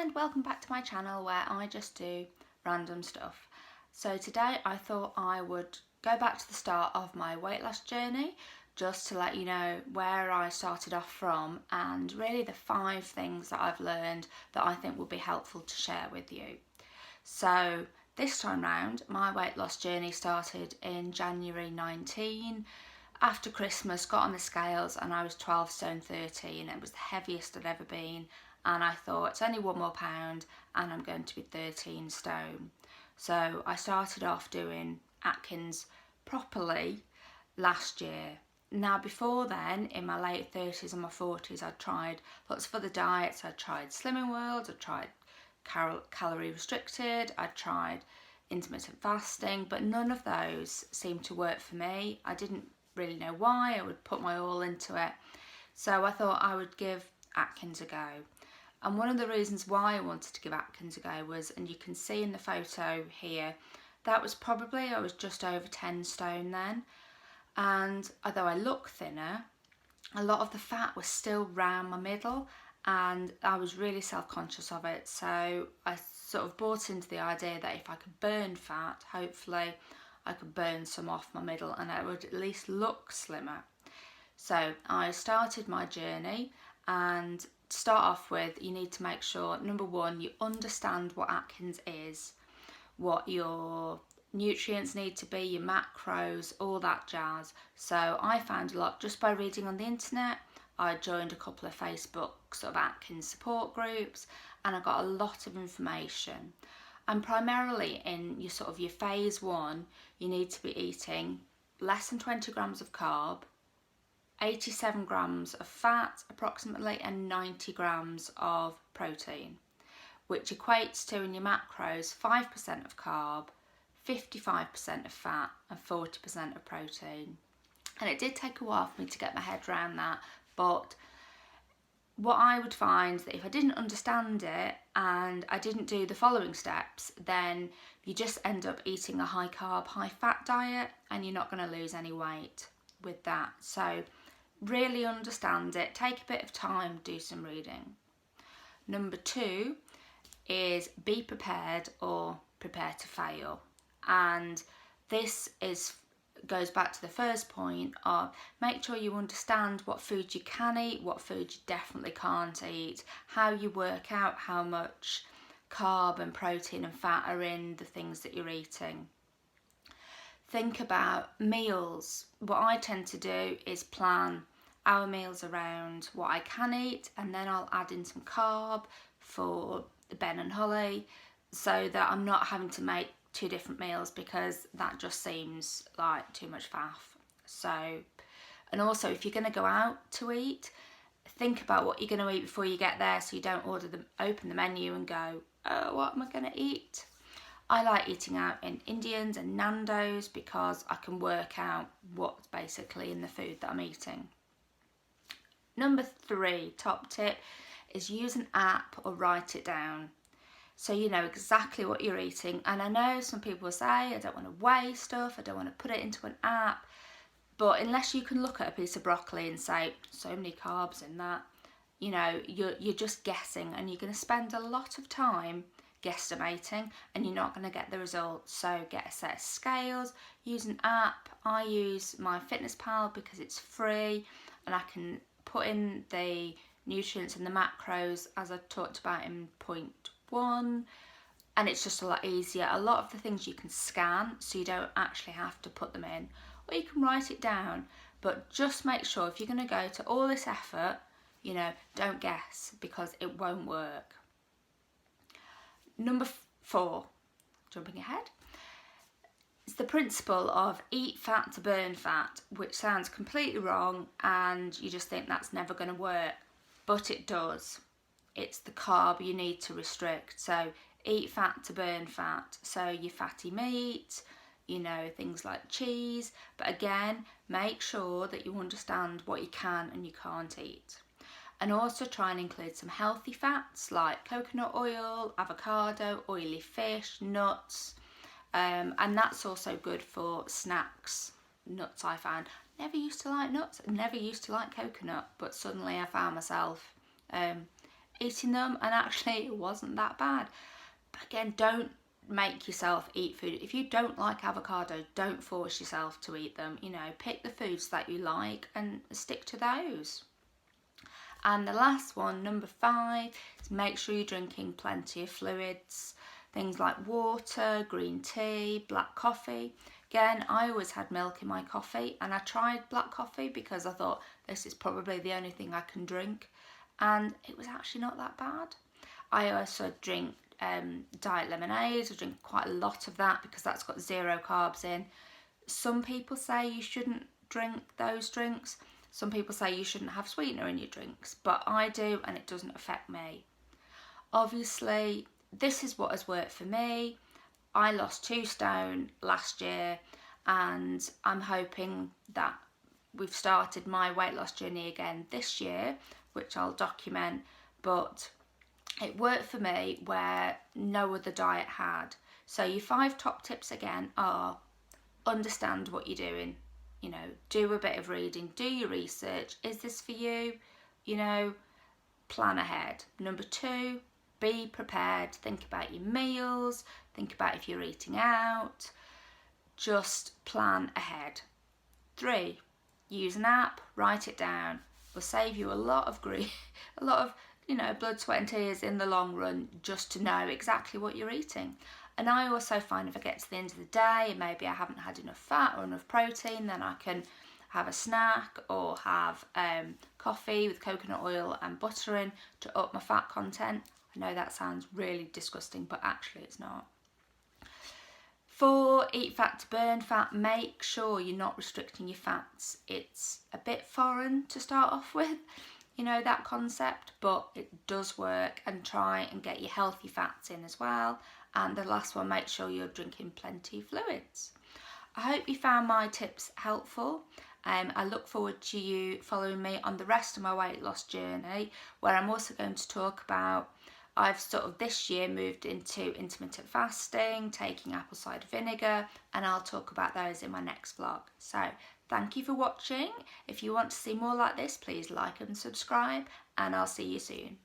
and welcome back to my channel where I just do random stuff. So today I thought I would go back to the start of my weight loss journey just to let you know where I started off from and really the 5 things that I've learned that I think will be helpful to share with you. So this time round my weight loss journey started in January 19. After Christmas, got on the scales and I was 12 stone 13. It was the heaviest I'd ever been, and I thought it's only 1 more pound and I'm going to be 13 stone. So I started off doing Atkins properly last year. Now before then, in my late 30s and my 40s, I'd tried lots of other diets. I'd tried Slimming World, I'd tried calorie restricted, I'd tried intermittent fasting, but none of those seemed to work for me. I didn't really know why. I would put my all into it. So I thought I would give Atkins a go. And one of the reasons why I wanted to give Atkins a go was, and you can see in the photo here, that was probably, I was just over 10 stone then. And although I look thinner, a lot of the fat was still round my middle and I was really self-conscious of it. So I sort of bought into the idea that if I could burn fat, hopefully I could burn some off my middle and I would at least look slimmer. So I started my journey, and to start off with, you need to make sure, number 1, you understand what Atkins is, what your nutrients need to be, your macros, all that jazz. So I found a lot just by reading on the internet. I joined a couple of Facebook sort of Atkins support groups and I got a lot of information. And primarily in your sort of your phase 1, you need to be eating less than 20 grams of carb, 87 grams of fat approximately, and 90 grams of protein, which equates to, in your macros, 5% of carb, 55% of fat and 40% of protein. And it did take a while for me to get my head around that, but what I would find that if I didn't understand it and I didn't do the following steps, then you just end up eating a high carb, high fat diet and you're not going to lose any weight with that. So really understand it, take a bit of time, do some reading. Number 2 is be prepared or prepare to fail. And this goes back to the first point of make sure you understand what food you can eat, what food you definitely can't eat, how you work out how much carb and protein and fat are in the things that you're eating. Think about meals. What I tend to do is plan our meals around what I can eat, and then I'll add in some carb for Ben and Holly so that I'm not having to make 2 different meals, because that just seems like too much faff. So, and also if you're going to go out to eat, think about what you're going to eat before you get there, so you don't open the menu and go, oh, what am I going to eat? I like eating out in Indians and Nando's because I can work out what's basically in the food that I'm eating. Number 3, top tip, is use an app or write it down, so you know exactly what you're eating. And I know some people say, I don't want to weigh stuff, I don't want to put it into an app, but unless you can look at a piece of broccoli and say, so many carbs in that, you know, you're just guessing, and you're going to spend a lot of time guesstimating and you're not going to get the results. So get a set of scales, use an app. I use my FitnessPal because it's free and I can put in the nutrients and the macros as I talked about in point 1, and it's just a lot easier. A lot of the things you can scan, so you don't actually have to put them in, or you can write it down, but just make sure if you're going to go to all this effort, you know, don't guess, because it won't work. Number 4, jumping ahead, it's the principle of eat fat to burn fat, which sounds completely wrong and you just think that's never going to work, but it does. It's the carb you need to restrict. So eat fat to burn fat. So your fatty meat, you know, things like cheese. But again, make sure that you understand what you can and you can't eat. And also try and include some healthy fats like coconut oil, avocado, oily fish, nuts. And that's also good for snacks. Nuts, I found. Never used to like nuts, never used to like coconut, but suddenly I found myself eating them, and actually it wasn't that bad. But again, don't make yourself eat food. If you don't like avocado, don't force yourself to eat them. You know, pick the foods that you like and stick to those. And the last one, number 5, is make sure you're drinking plenty of fluids. Things like water, green tea, black coffee. Again, I always had milk in my coffee, and I tried black coffee because I thought this is probably the only thing I can drink, and it was actually not that bad. I also drink diet lemonade. I drink quite a lot of that because that's got 0 carbs in. Some people say you shouldn't drink those drinks. Some people say you shouldn't have sweetener in your drinks, but I do, and it doesn't affect me. Obviously, this is what has worked for me. I lost 2 stone last year, and I'm hoping that we've started my weight loss journey again this year, which I'll document, but it worked for me where no other diet had. So your 5 top tips again are: understand what you're doing, you know, do a bit of reading, do your research. Is this for you? You know, plan ahead. Number 2, be prepared. Think about your meals, think about if you're eating out, just plan ahead. 3, use an app, write it down. Will save you a lot of grief, a lot of, you know, blood, sweat and tears in the long run, just to know exactly what you're eating. And I also find if I get to the end of the day and maybe I haven't had enough fat or enough protein, then I can have a snack or have coffee with coconut oil and butter in to up my fat content. I know that sounds really disgusting, but actually it's not. 4, eat fat to burn fat. Make sure you're not restricting your fats. It's a bit foreign to start off with, you know, that concept, but it does work. And try and get your healthy fats in as well. And the last one, make sure you're drinking plenty of fluids. I hope you found my tips helpful. I look forward to you following me on the rest of my weight loss journey, where I'm also going to talk about, I've sort of this year moved into intermittent fasting, taking apple cider vinegar, and I'll talk about those in my next vlog. So thank you for watching. If you want to see more like this, please like and subscribe, and I'll see you soon.